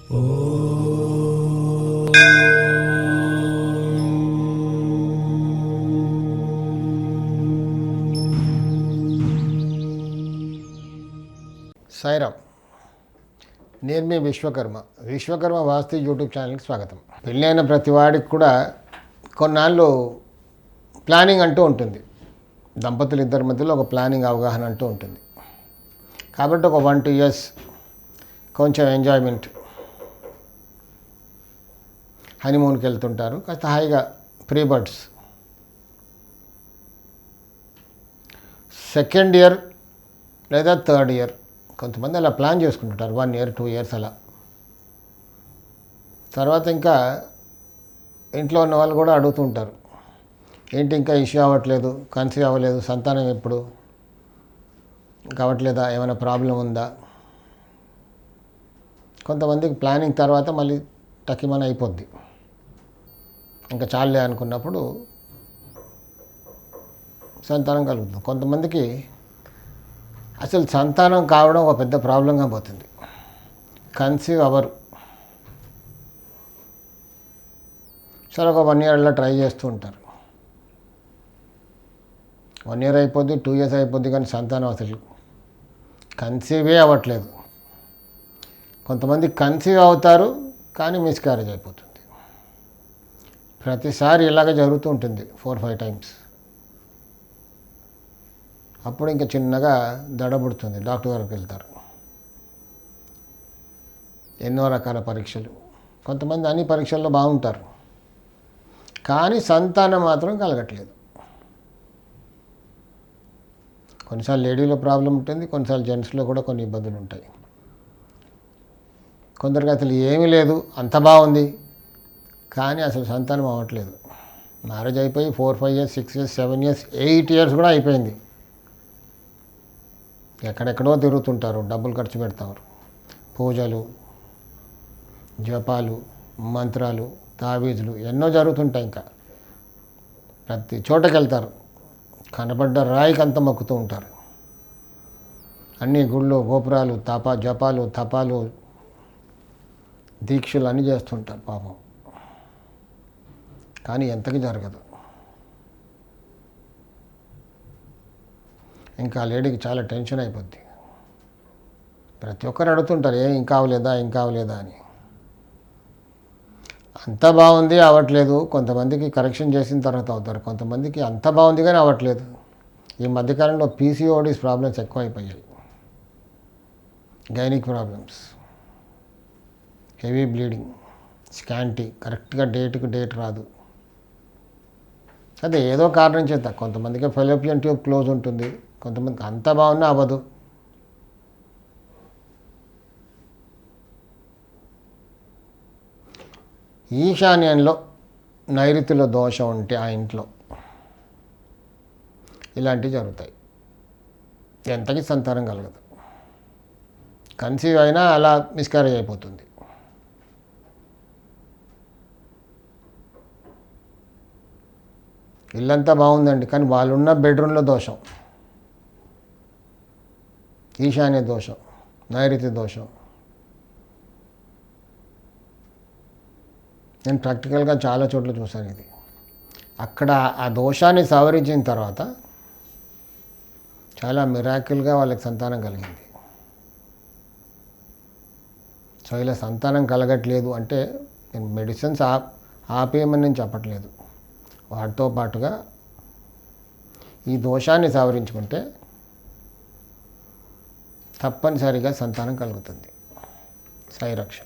సాయిరామ్. నేను మీ విశ్వకర్మ వాస్తు యూట్యూబ్ ఛానల్కి స్వాగతం. పెళ్ళి అయిన ప్రతి వాడికి కూడా కొన్నాళ్ళు ప్లానింగ్ అంటూ ఉంటుంది. దంపతులు ఇద్దరి మధ్యలో ఒక ప్లానింగ్ అవగాహన అంటూ ఉంటుంది. కాబట్టి ఒక 1-2 years కొంచెం ఎంజాయ్మెంట్, హనీమూన్కి వెళ్తుంటారు. కాస్త హాయిగా ప్రీ బర్డ్స్. సెకండ్ ఇయర్ లేదా థర్డ్ ఇయర్ కొంతమంది అలా ప్లాన్ చేసుకుంటుంటారు. 1 year 2 years అలా. తర్వాత ఇంకా ఇంట్లో ఉన్న వాళ్ళు కూడా అడుగుతూ ఉంటారు, ఏంటి ఇంకా ఇష్యూ అవ్వట్లేదు, కన్సీవ్ అవ్వలేదు, సంతానం ఎప్పుడు కావట్లేదా, ఏమైనా ప్రాబ్లం ఉందా? కొంతమందికి ప్లానింగ్ తర్వాత మళ్ళీ టకిమని అయిపోద్ది. ఇంకా చాలే అనుకున్నప్పుడు సంతానం కలుగుతుంది. కొంతమందికి అసలు సంతానం కావడం ఒక పెద్ద ప్రాబ్లంగా పోతుంది. కన్సీవ్ అవ్వరు. సరే ఒక 1 year అలా ట్రై చేస్తూ ఉంటారు. 1 year అయిపోద్ది, 2 years అయిపోద్ది, కానీ సంతానం అసలు కన్సీవే అవ్వట్లేదు. కొంతమంది కన్సీవ్ అవుతారు కానీ మిస్క్యారేజ్ అయిపోతుంది. ప్రతిసారి ఇలాగ జరుగుతూ ఉంటుంది 4-5 times. అప్పుడు ఇంకా చిన్నగా దడబుడుతుంది. డాక్టర్ గారికి వెళ్తారు. ఎన్నో రకాల పరీక్షలు. కొంతమంది అన్ని పరీక్షల్లో బాగుంటారు కానీ సంతానం మాత్రం కలగట్లేదు. కొన్నిసార్లు లేడీలో ప్రాబ్లం ఉంటుంది, కొన్నిసార్లు జెంట్స్లో కూడా కొన్ని ఇబ్బందులు ఉంటాయి. కొందరికి అసలు ఏమీ లేదు, అంత బాగుంది కానీ అసలు సంతానం అవ్వట్లేదు. మ్యారేజ్ అయిపోయి 4-5 years 6 years 7 years 8 years కూడా అయిపోయింది. ఎక్కడెక్కడో తిరుగుతుంటారు, డబ్బులు ఖర్చు పెడతారు. పూజలు, జపాలు, మంత్రాలు, తావీజులు ఎన్నో జరుగుతుంటాయి. ఇంకా ప్రతి చోటకి వెళ్తారు. కనబడ్డ రాయికి అంత మొక్కుతూ ఉంటారు. అన్ని గుళ్ళు, గోపురాలు, జపాలు, తపాలు, దీక్షలు అన్నీ చేస్తుంటారు పాపం. కానీ ఎంతకి జరగదు. ఇంకా లేడీకి చాలా టెన్షన్ అయిపోద్ది. ప్రతి ఒక్కరు అడుగుతుంటారు, ఇంకా అవ్వలేదా అని. అంత బాగుంది అవ్వట్లేదు. కొంతమందికి కరెక్షన్ చేసిన తర్వాత అవుతారు, కొంతమందికి అంత బాగుంది కానీ అవ్వట్లేదు. ఈ మధ్యకాలంలో PCODs ప్రాబ్లమ్స్ ఎక్కువైపోయాయి. Gynaec problems, heavy bleeding, scanty, కరెక్ట్గా డేట్ రాదు. అదే ఏదో కారణం చేత. కొంతమందికి ఫెలోపియన్ ట్యూబ్ క్లోజ్ ఉంటుంది, కొంతమందికి అంత బాగున్నా అవ్వదు. ఈశాన్యంలో నైరుతిలో దోషం ఉంటే ఆ ఇంట్లో ఇలాంటివి జరుగుతాయి. ఎంతకి సంతానం కలగదు. కన్సీవ్ అయినా అలా మిస్క్యారేజ్ అయిపోతుంది. ఇల్లంతా బాగుందండి కానీ వాళ్ళున్న బెడ్రూమ్లో దోషం, ఈశాన్య దోషం, నైరుతి దోషం. నేను ప్రాక్టికల్గా చాలా చోట్ల చూశాను ఇది. అక్కడ ఆ దోషాన్ని సవరించిన తర్వాత చాలా మిరాకిల్గా వాళ్ళకి సంతానం కలిగింది. సో ఇలా సంతానం కలగట్లేదు అంటే నేను మెడిసిన్స్ ఆపేయమని నేను చెప్పట్లేదు. వాటితో పాటుగా ఈ దోషాన్ని సవరించుకుంటే తప్పనిసరిగా సంతానం కలుగుతుంది. సాయి రక్ష.